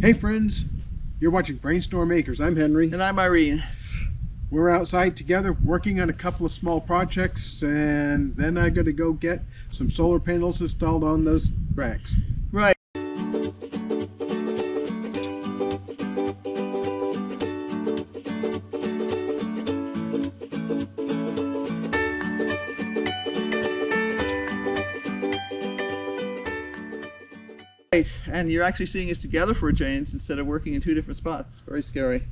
Hey friends, you're watching BrainStormAcres. I'm Henry. And I'm Irene. We're outside together working on a couple of small projects, and then I gotta go get some solar panels installed on those racks. Right. Right, and you're actually seeing us together for a change instead of working in two different spots. Very scary.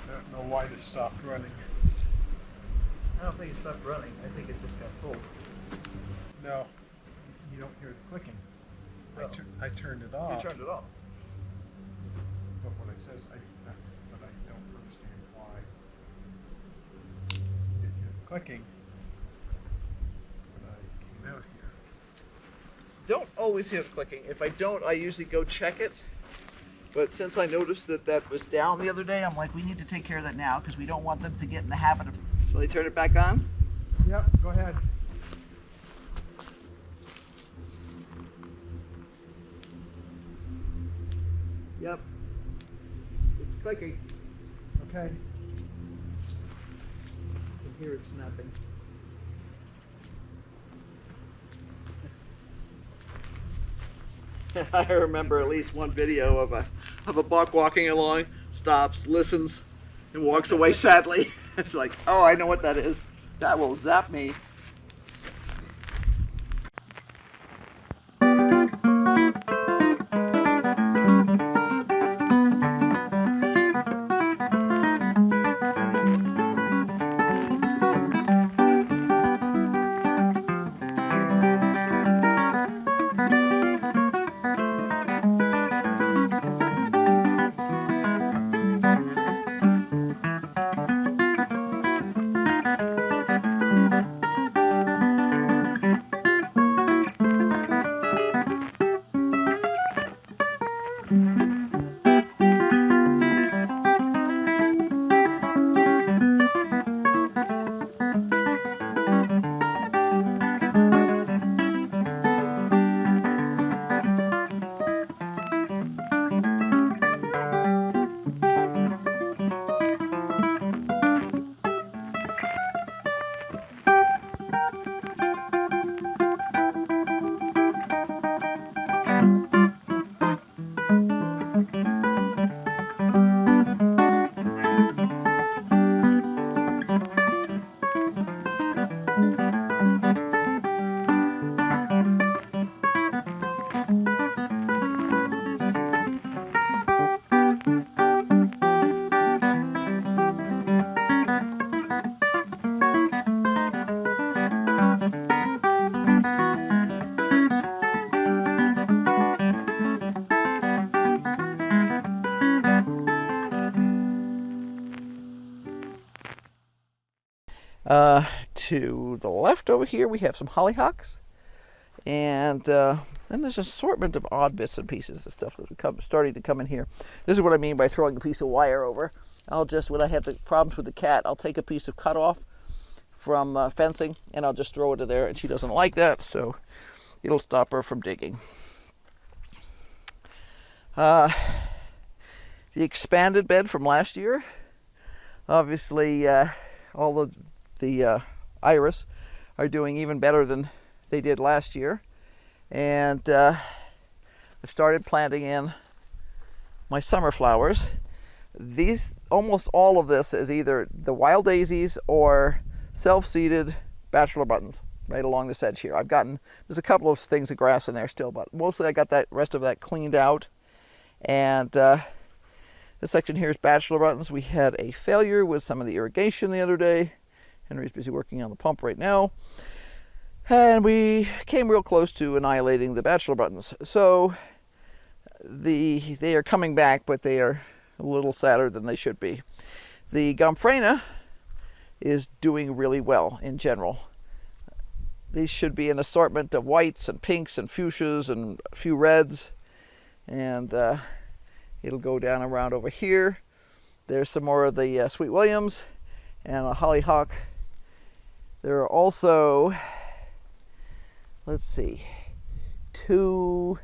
I don't know why this stopped running. I don't think it stopped running. I think it just got full. No, you don't hear the clicking. Oh. I turned it off. You turned it off. But what it says, but I don't understand why. You didn't hear the clicking when I came out here. Don't always hear clicking. If I don't, I usually go check it. But since I noticed that that was down the other day, I'm like, we need to take care of that now because we don't want them to get in the habit of... Shall I turn it back on? Yep, go ahead. Yep. It's clicking. Okay. I can hear it snapping. I remember at least one video of a buck walking along, stops, listens, and walks away sadly. It's like, oh, I know what that is. That will zap me. To the left over here, we have some hollyhocks. And then there's an assortment of odd bits and pieces of stuff that are starting to come in here. This is what I mean by throwing a piece of wire over. When I have the problems with the cat, I'll take a piece of cutoff from fencing and I'll just throw it in there, and she doesn't like that, so it'll stop her from digging. The expanded bed from last year, Obviously, all of the iris are doing even better than they did last year. And I started planting in my summer flowers. Almost all of this is either the wild daisies or self-seeded bachelor buttons right along this edge here. There's a couple of things of grass in there still, but mostly I got that rest of that cleaned out. And this section here is bachelor buttons. We had a failure with some of the irrigation the other day. Henry's busy working on the pump right now. And we came real close to annihilating the bachelor buttons. So they are coming back, but they are a little sadder than they should be. The Gomphrena is doing really well in general. These should be an assortment of whites and pinks and fuchsias and a few reds. And it'll go down around over here. There's some more of the Sweet Williams and a hollyhock. There are also, let's see, 2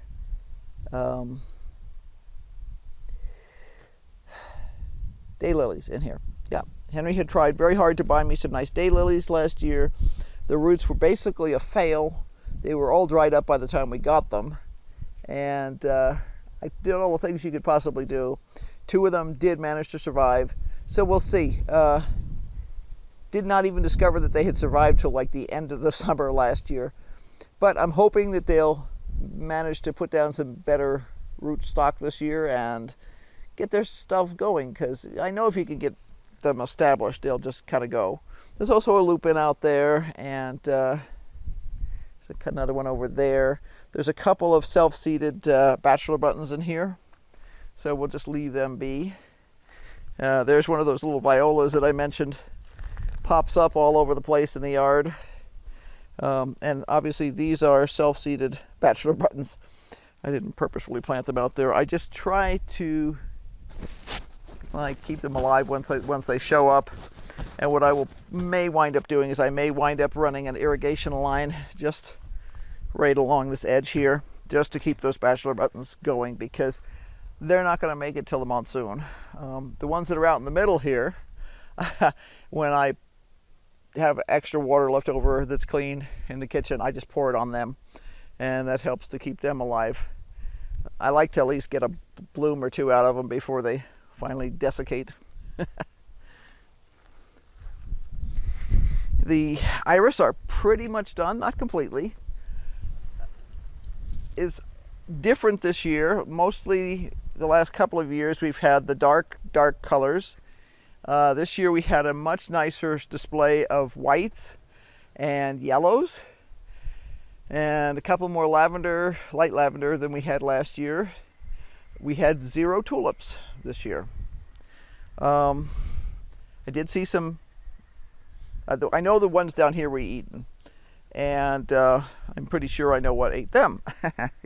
daylilies in here. Yeah, Henry had tried very hard to buy me some nice daylilies last year. The roots were basically a fail. They were all dried up by the time we got them. And I did all the things you could possibly do. 2 of them did manage to survive. So we'll see. Did not even discover that they had survived till like the end of the summer last year. But I'm hoping that they'll manage to put down some better root stock this year and get their stuff going, because I know if you can get them established, they'll just kind of go. There's also a lupin out there, and there's another one over there. There's a couple of self-seeded bachelor buttons in here, so we'll just leave them be. There's one of those little violas that I mentioned. Pops up all over the place in the yard. And obviously these are self-seeded bachelor buttons. I didn't purposefully plant them out there. I just try to keep them alive once they show up. And what I may wind up doing is I may wind up running an irrigation line just right along this edge here, just to keep those bachelor buttons going, because they're not going to make it till the monsoon. The ones that are out in the middle here, when I have extra water left over that's clean in the kitchen, I just pour it on them, and that helps to keep them alive. I like to at least get a bloom or 2 out of them before they finally desiccate. The iris are pretty much done, not completely. It's different this year. Mostly the last couple of years we've had the dark colors. This year we had a much nicer display of whites and yellows, and a couple more lavender, light lavender, than we had last year. We had 0 tulips this year. I did see some, I know the ones down here were eaten, and I'm pretty sure I know what ate them.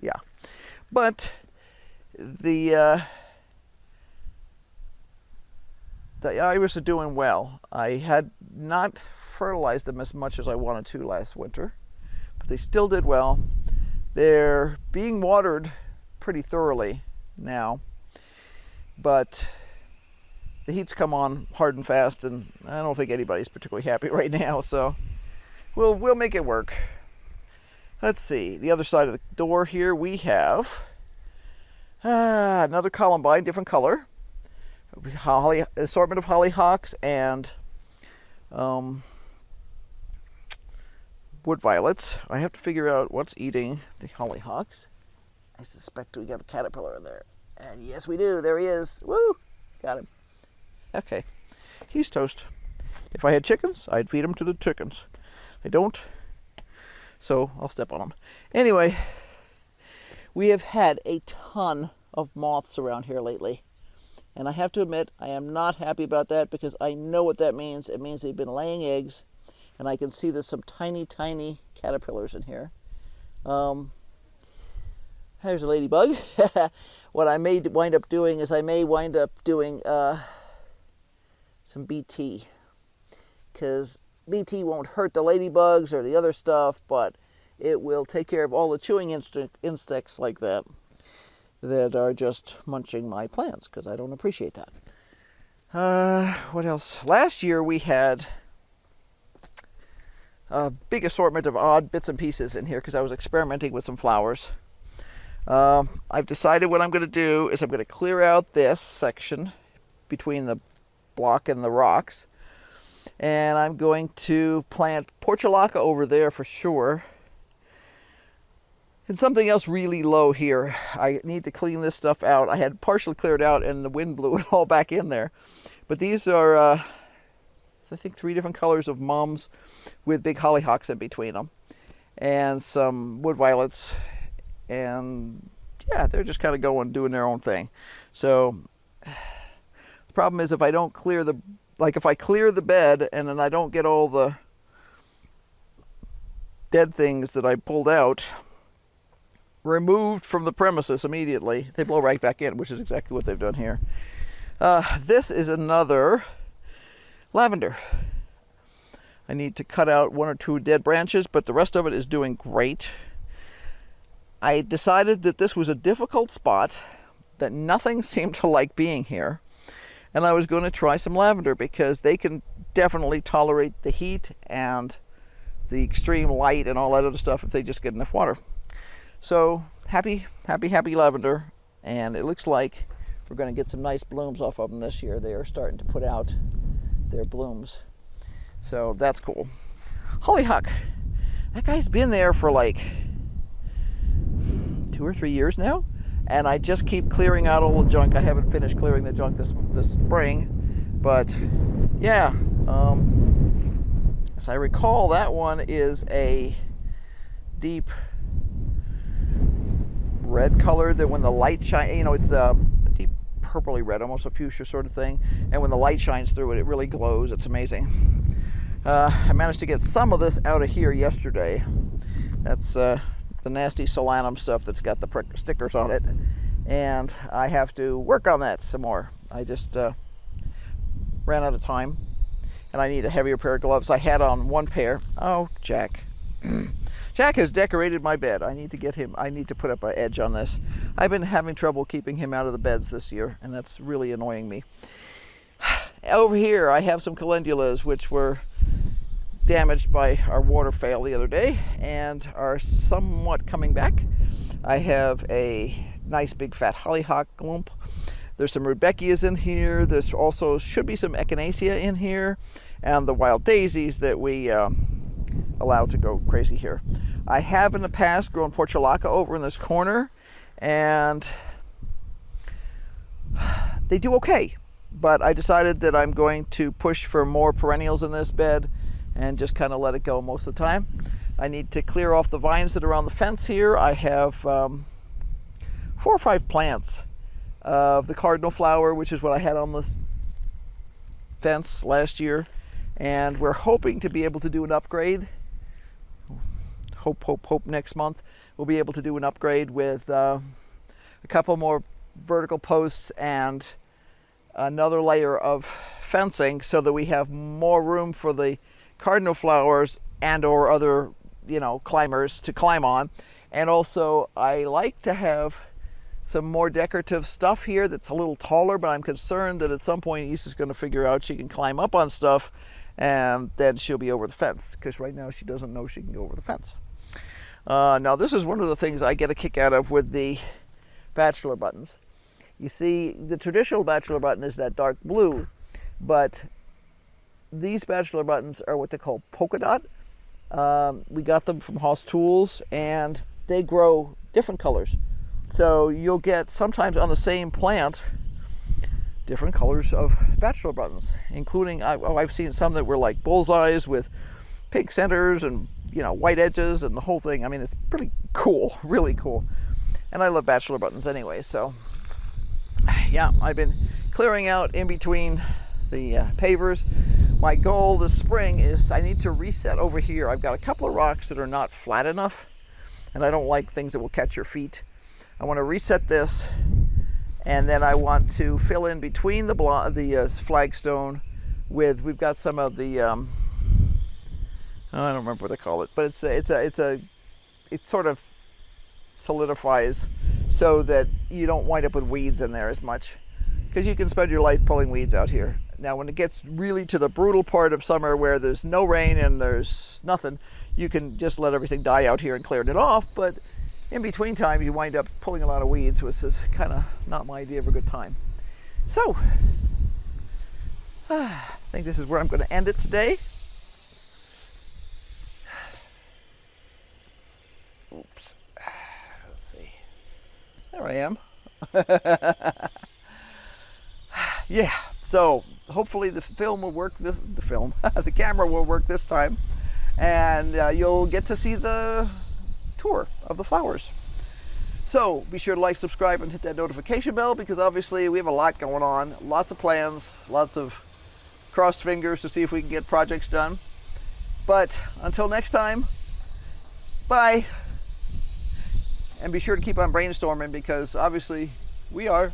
Yeah, but the iris are doing well. I had not fertilized them as much as I wanted to last winter, but they still did well. They're being watered pretty thoroughly now, but the heat's come on hard and fast, and I don't think anybody's particularly happy right now, so we'll make it work. Let's see, the other side of the door here we have another columbine, different color. Assortment of hollyhocks and wood violets. I have to figure out what's eating the hollyhocks. I suspect we got a caterpillar in there. And yes, we do. There he is. Woo! Got him. Okay. He's toast. If I had chickens, I'd feed them to the chickens. I don't, so I'll step on them. Anyway, we have had a ton of moths around here lately. And I have to admit, I am not happy about that, because I know what that means. It means they've been laying eggs, and I can see there's some tiny, tiny caterpillars in here. There's a ladybug. What I may wind up doing is I may wind up doing some BT, because BT won't hurt the ladybugs or the other stuff, but it will take care of all the chewing insects like that are just munching my plants, because I don't appreciate that. What else? Last year we had a big assortment of odd bits and pieces in here because I was experimenting with some flowers. I've decided what I'm going to do is I'm going to clear out this section between the block and the rocks, and I'm going to plant portulaca over there for sure, and something else really low here. I need to clean this stuff out. I had partially cleared out and the wind blew it all back in there, but these are I think 3 different colors of mums with big hollyhocks in between them, and some wood violets, and yeah, they're just kind of doing their own thing. So the problem is if I don't clear if I clear the bed and then I don't get all the dead things that I pulled out removed from the premises immediately, they blow right back in, which is exactly what they've done here. This is another lavender. I need to cut out 1 or 2 dead branches, but the rest of it is doing great. I decided that this was a difficult spot, that nothing seemed to like being here, and I was going to try some lavender because they can definitely tolerate the heat and the extreme light and all that other stuff if they just get enough water. So happy lavender, and it looks like we're going to get some nice blooms off of them this year. They are starting to put out their blooms, so that's cool. Hollyhock, that guy's been there for like 2 or 3 years now, and I just keep clearing out all the junk. I haven't finished clearing the junk this spring, but yeah, as I recall, that one is a deep red color that when the light shines, it's a deep purpley red, almost a fuchsia sort of thing, and when the light shines through it, it really glows. It's amazing. I managed to get some of this out of here yesterday. That's the nasty solanum stuff that's got the stickers on it, and I have to work on that some more. I just ran out of time, and I need a heavier pair of gloves. I had on 1 pair. Oh, Jack. Jack has decorated my bed. I need to put up an edge on this. I've been having trouble keeping him out of the beds this year, and that's really annoying me. Over here, I have some calendulas, which were damaged by our water fail the other day and are somewhat coming back. I have a nice big fat hollyhock clump. There's some rudbeckias in here. There's also should be some echinacea in here, and the wild daisies that we allow to go crazy here. I have in the past grown portulaca over in this corner, and they do okay, but I decided that I'm going to push for more perennials in this bed and just kind of let it go most of the time. I need to clear off the vines that are on the fence here. I have 4 or 5 plants of the cardinal flower, which is what I had on the fence last year, and we're hoping to be able to do an upgrade. Hope next month we'll be able to do an upgrade with a couple more vertical posts and another layer of fencing so that we have more room for the cardinal flowers and or other climbers to climb on. And also I like to have some more decorative stuff here that's a little taller, but I'm concerned that at some point Issa's going to figure out she can climb up on stuff, and then she'll be over the fence, because right now she doesn't know she can go over the fence. Now this is one of the things I get a kick out of with the bachelor buttons. You see, the traditional bachelor button is that dark blue, but these bachelor buttons are what they call polka dot. We got them from Hoss Tools, and they grow different colors. So you'll get sometimes on the same plant different colors of bachelor buttons, including I've seen some that were like bullseyes with pink centers and white edges and the whole thing. I mean, it's pretty cool, really cool. And I love bachelor buttons anyway, so yeah, I've been clearing out in between the pavers. My goal this spring is I need to reset over here. I've got a couple of rocks that are not flat enough, and I don't like things that will catch your feet. I want to reset this, and then I want to fill in between the flagstone with, we've got some of the I don't remember what they call it, but it sort of solidifies so that you don't wind up with weeds in there as much, because you can spend your life pulling weeds out here. Now, when it gets really to the brutal part of summer where there's no rain and there's nothing, you can just let everything die out here and clear it off. But in between time, you wind up pulling a lot of weeds, which is kind of not my idea of a good time. So, I think this is where I'm going to end it today. Oops. Let's see. There I am. Yeah, so hopefully the film will work the camera will work this time, and you'll get to see the tour of the flowers. So be sure to like, subscribe, and hit that notification bell, because obviously we have a lot going on, lots of plans, lots of crossed fingers to see if we can get projects done. But until next time, bye. And be sure to keep on brainstorming, because obviously we are.